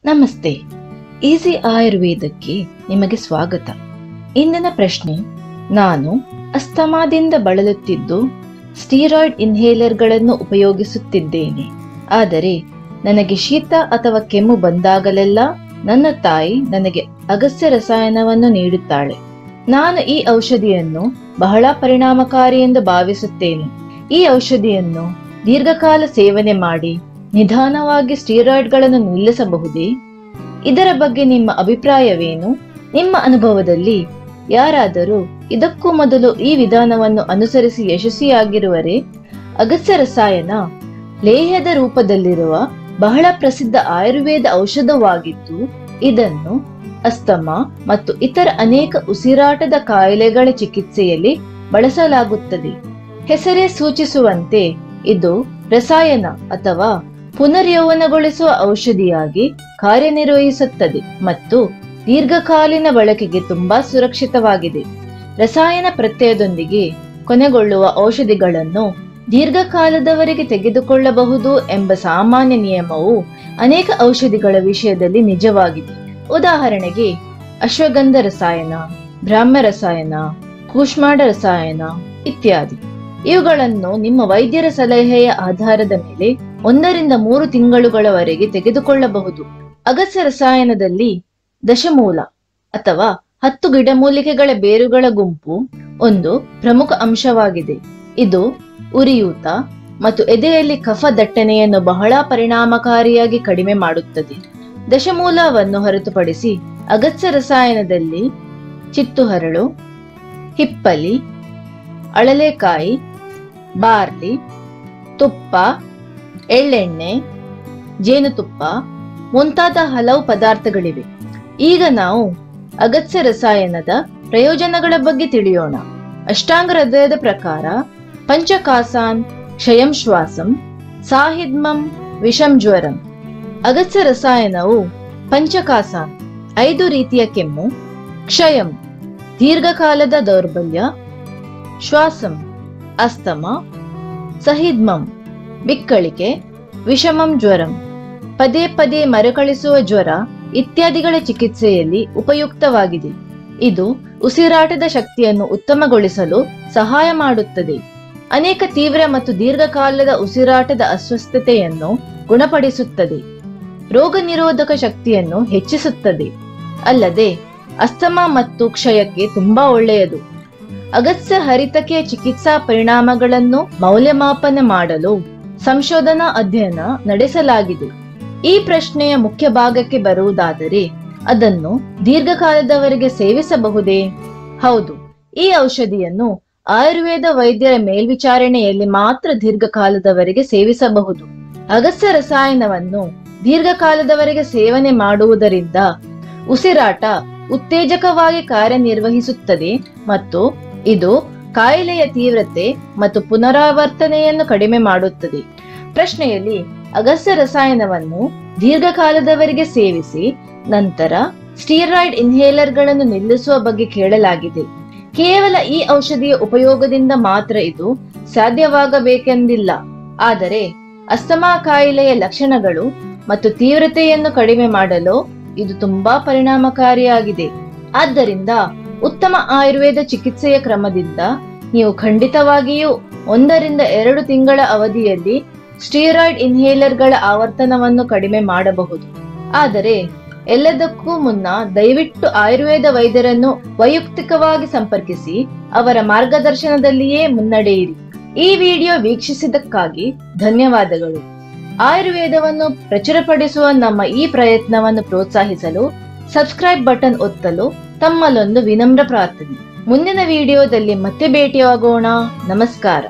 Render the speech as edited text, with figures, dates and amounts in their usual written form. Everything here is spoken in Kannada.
ನಮಸ್ತೆ. ಈಸಿ ಆಯುರ್ವೇದಕ್ಕೆ ನಿಮಗೆ ಸ್ವಾಗತ. ಇಂದಿನ ಪ್ರಶ್ನೆ: ನಾನು ಅಸ್ತಮಾದಿಂದ ಬಳಲುತ್ತಿದ್ದು ಸ್ಟೀರಾಯ್ಡ್ ಇನ್ಹೇಲರ್ಗಳನ್ನು ಉಪಯೋಗಿಸುತ್ತಿದ್ದೇನೆ. ಆದರೆ ನನಗೆ ಶೀತ ಅಥವಾ ಕೆಮ್ಮು ಬಂದಾಗಲೆಲ್ಲ ನನ್ನ ತಾಯಿ ನನಗೆ ಅಗಸ್ತ್ಯ ರಸಾಯನವನ್ನು ನೀಡುತ್ತಾಳೆ. ನಾನು ಈ ಔಷಧಿಯನ್ನು ಬಹಳ ಪರಿಣಾಮಕಾರಿ ಎಂದು ಭಾವಿಸುತ್ತೇನೆ. ಈ ಔಷಧಿಯನ್ನು ದೀರ್ಘಕಾಲ ಸೇವನೆ ಮಾಡಿ ನಿಧಾನವಾಗಿ ಸ್ಟೀರಾಯ್ಡ್ಗಳನ್ನು ನಿಲ್ಲಿಸಬಹುದೇ? ಇದರ ಬಗ್ಗೆ ನಿಮ್ಮ ಅಭಿಪ್ರಾಯವೇನು? ನಿಮ್ಮ ಅನುಭವದಲ್ಲಿ ಯಾರಾದರೂ ಇದಕ್ಕೂ ಮೊದಲು ಈ ವಿಧಾನವನ್ನು ಅನುಸರಿಸಿ ಯಶಸ್ವಿಯಾಗಿರುವರೇ? ಅಗಸ್ತ್ಯ ರಸಾಯನ ಲೇಹ್ಯದ ರೂಪದಲ್ಲಿರುವ ಬಹಳ ಪ್ರಸಿದ್ಧ ಆಯುರ್ವೇದ ಔಷಧವಾಗಿದ್ದು, ಇದನ್ನು ಅಸ್ತಮಾ ಮತ್ತು ಇತರ ಅನೇಕ ಉಸಿರಾಟದ ಕಾಯಿಲೆಗಳ ಚಿಕಿತ್ಸೆಯಲ್ಲಿ ಬಳಸಲಾಗುತ್ತದೆ. ಹೆಸರೇ ಸೂಚಿಸುವಂತೆ ಇದು ರಸಾಯನ ಅಥವಾ ಪುನರ್ಯೌವನಗೊಳಿಸುವ ಔಷಧಿಯಾಗಿ ಕಾರ್ಯನಿರ್ವಹಿಸುತ್ತದೆ ಮತ್ತು ದೀರ್ಘಕಾಲೀನ ಬಳಕೆಗೆ ತುಂಬಾ ಸುರಕ್ಷಿತವಾಗಿದೆ. ರಸಾಯನ ಪ್ರತ್ಯಯದೊಂದಿಗೆ ಕೊನೆಗೊಳ್ಳುವ ಔಷಧಿಗಳನ್ನು ದೀರ್ಘಕಾಲದವರೆಗೆ ತೆಗೆದುಕೊಳ್ಳಬಹುದು ಎಂಬ ಸಾಮಾನ್ಯ ನಿಯಮವು ಅನೇಕ ಔಷಧಿಗಳ ವಿಷಯದಲ್ಲಿ ನಿಜವಾಗಿದೆ. ಉದಾಹರಣೆಗೆ ಅಶ್ವಗಂಧ ರಸಾಯನ, ಬ್ರಾಹ್ಮ ರಸಾಯನ, ಕೂಷ್ಮಾಂಡ ರಸಾಯನ ಇತ್ಯಾದಿ. ಇವುಗಳನ್ನು ನಿಮ್ಮ ವೈದ್ಯರ ಸಲಹೆಯ ಆಧಾರದ ಮೇಲೆ 1 ರಿಂದ 3 ತಿಂಗಳುಗಳವರೆಗೆ ತೆಗೆದುಕೊಳ್ಳಬಹುದು. ಅಗಸ್ತ್ಯ ರಸಾಯನದಲ್ಲಿ ದಶಮೂಲ ಅಥವಾ 10 ಗಿಡಮೂಲಿಕೆಗಳ ಬೇರುಗಳ ಗುಂಪು ಒಂದು ಪ್ರಮುಖ ಅಂಶವಾಗಿದೆ. ಇದು ಉರಿಯೂತ ಮತ್ತು ಎದೆಯಲ್ಲಿ ಕಫ ದಟ್ಟಣೆಯನ್ನು ಬಹಳ ಪರಿಣಾಮಕಾರಿಯಾಗಿ ಕಡಿಮೆ ಮಾಡುತ್ತದೆ. ದಶಮೂಲವನ್ನು ಹೊರತುಪಡಿಸಿ ಅಗಸ್ತ್ಯ ರಸಾಯನದಲ್ಲಿ ಚಿತ್ತುಹರಳು, ಹಿಪ್ಪಲಿ, ಅಳಲೆಕಾಯಿ, ಬಾರ್ಲಿ, ತುಪ್ಪ, ಎಳ್ಳೆಣ್ಣೆ, ಜೇನುತುಪ್ಪ ಮುಂತಾದ ಹಲವು ಪದಾರ್ಥಗಳಿವೆ. ಈಗ ನಾವು ಅಗಸ್ತ್ಯ ರಸಾಯನದ ಪ್ರಯೋಜನಗಳ ಬಗ್ಗೆ ತಿಳಿಯೋಣ. ಅಷ್ಟಾಂಗ ಹೃದಯದ ಪ್ರಕಾರ ಪಂಚಕಾಸಾನ್ ಕ್ಷಯಂ ಶ್ವಾಸಂ ಸಾಹಿದ್ಮಂ ವಿಷಂ ಜ್ವರಂ. ಅಗಸ್ತ್ಯ ರಸಾಯನವು ಪಂಚಕಾಸಾನ್ 5 ರೀತಿಯ ಕೆಮ್ಮು, ಕ್ಷಯಂ ದೀರ್ಘಕಾಲದ ದೌರ್ಬಲ್ಯ, ಶ್ವಾಸಂ ಅಸ್ತಮಾ, ಸಹಿದ್ಮಂ ಬಿಕ್ಕಳಿಕೆ, ವಿಷಮಂ ಜ್ವರಂ ಪದೇ ಪದೇ ಮರುಕಳಿಸುವ ಜ್ವರ ಇತ್ಯಾದಿಗಳ ಚಿಕಿತ್ಸೆಯಲ್ಲಿ ಉಪಯುಕ್ತವಾಗಿದೆ. ಇದು ಉಸಿರಾಟದ ಶಕ್ತಿಯನ್ನು ಉತ್ತಮಗೊಳಿಸಲು ಸಹಾಯ ಮಾಡುತ್ತದೆ. ಅನೇಕ ತೀವ್ರ ಮತ್ತು ದೀರ್ಘಕಾಲದ ಉಸಿರಾಟದ ಅಸ್ವಸ್ಥತೆಯನ್ನು ಗುಣಪಡಿಸುತ್ತದೆ. ರೋಗ ನಿರೋಧಕ ಶಕ್ತಿಯನ್ನು ಹೆಚ್ಚಿಸುತ್ತದೆ. ಅಲ್ಲದೆ ಅಸ್ತಮಾ ಮತ್ತು ಕ್ಷಯಕ್ಕೆ ತುಂಬಾ ಒಳ್ಳೆಯದು. ಅಗಸ್ತ್ಯ ಹರಿತಕೆಯ ಚಿಕಿತ್ಸಾ ಪರಿಣಾಮಗಳನ್ನು ಮೌಲ್ಯಮಾಪನ ಮಾಡಲು ಸಂಶೋಧನಾ ಅಧ್ಯಯನ ನಡೆಸಲಾಗಿದೆ. ಈ ಪ್ರಶ್ನೆಯ ಮುಖ್ಯ ಭಾಗಕ್ಕೆ ಬರುವುದಾದರೆ, ಅದನ್ನು ದೀರ್ಘಕಾಲದವರೆಗೆ ಸೇವಿಸಬಹುದೇ? ಹೌದು, ಈ ಔಷಧಿಯನ್ನು ಆಯುರ್ವೇದ ವೈದ್ಯರ ಮೇಲ್ವಿಚಾರಣೆಯಲ್ಲಿ ಮಾತ್ರ ದೀರ್ಘಕಾಲದವರೆಗೆ ಸೇವಿಸಬಹುದು. ಅಗಸ್ತ್ಯ ರಸಾಯನವನ್ನು ದೀರ್ಘಕಾಲದವರೆಗೆ ಸೇವನೆ ಮಾಡುವುದರಿಂದ ಉಸಿರಾಟ ಉತ್ತೇಜಕವಾಗಿ ಕಾರ್ಯನಿರ್ವಹಿಸುತ್ತದೆ ಮತ್ತು ಇದು ಕಾಯಿಲೆಯ ತೀವ್ರತೆ ಮತ್ತು ಪುನರಾವರ್ತನೆಯನ್ನು ಕಡಿಮೆ ಮಾಡುತ್ತದೆ. ಪ್ರಶ್ನೆಯಲ್ಲಿ ಅಗಸ್ತ್ಯ ರಸಾಯನವನ್ನು ದೀರ್ಘಕಾಲದವರೆಗೆ ಸೇವಿಸಿ ನಂತರ ಸ್ಟೀರಾಯ್ಡ್ ಇನ್ಹೇಲರ್ಗಳನ್ನು ನಿಲ್ಲಿಸುವ ಬಗ್ಗೆ ಕೇಳಲಾಗಿದೆ. ಕೇವಲ ಈ ಔಷಧಿಯ ಉಪಯೋಗದಿಂದ ಮಾತ್ರ ಇದು ಸಾಧ್ಯವಾಗಬೇಕೆಂದಿಲ್ಲ. ಆದರೆ ಅಸ್ತಮಾ ಕಾಯಿಲೆಯ ಲಕ್ಷಣಗಳು ಮತ್ತು ತೀವ್ರತೆಯನ್ನು ಕಡಿಮೆ ಮಾಡಲು ಇದು ತುಂಬಾ ಪರಿಣಾಮಕಾರಿಯಾಗಿದೆ. ಆದ್ದರಿಂದ ಉತ್ತಮ ಆಯುರ್ವೇದ ಚಿಕಿತ್ಸೆಯ ಕ್ರಮದಿಂದ ನೀವು ಖಂಡಿತವಾಗಿಯೂ 1 ರಿಂದ 2 ತಿಂಗಳ ಅವಧಿಯಲ್ಲಿ ಸ್ಟೀರಾಯ್ಡ್ ಇನ್ಹೇಲರ್ಗಳ ಆವರ್ತನವನ್ನು ಕಡಿಮೆ ಮಾಡಬಹುದು. ಆದರೆ ಎಲ್ಲದಕ್ಕೂ ಮುನ್ನ ದಯವಿಟ್ಟು ಆಯುರ್ವೇದ ವೈದ್ಯರನ್ನು ವೈಯಕ್ತಿಕವಾಗಿ ಸಂಪರ್ಕಿಸಿ ಅವರ ಮಾರ್ಗದರ್ಶನದಲ್ಲಿಯೇ ಮುನ್ನಡೆಯಿರಿ. ಈ ವಿಡಿಯೋ ವೀಕ್ಷಿಸಿದ್ದಕ್ಕಾಗಿ ಧನ್ಯವಾದಗಳು. ಆಯುರ್ವೇದವನ್ನು ಪ್ರಚುರಪಡಿಸುವ ನಮ್ಮ ಈ ಪ್ರಯತ್ನವನ್ನು ಪ್ರೋತ್ಸಾಹಿಸಲು ಸಬ್ಸ್ಕ್ರೈಬ್ ಬಟನ್ ಒತ್ತಲು ತಮ್ಮಲ್ಲೊಂದು ವಿನಮ್ರ ಪ್ರಾರ್ಥನೆ. ಮುಂದಿನ ವಿಡಿಯೋದಲ್ಲಿ ಮತ್ತೆ ಭೇಟಿಯಾಗೋಣ. ನಮಸ್ಕಾರ.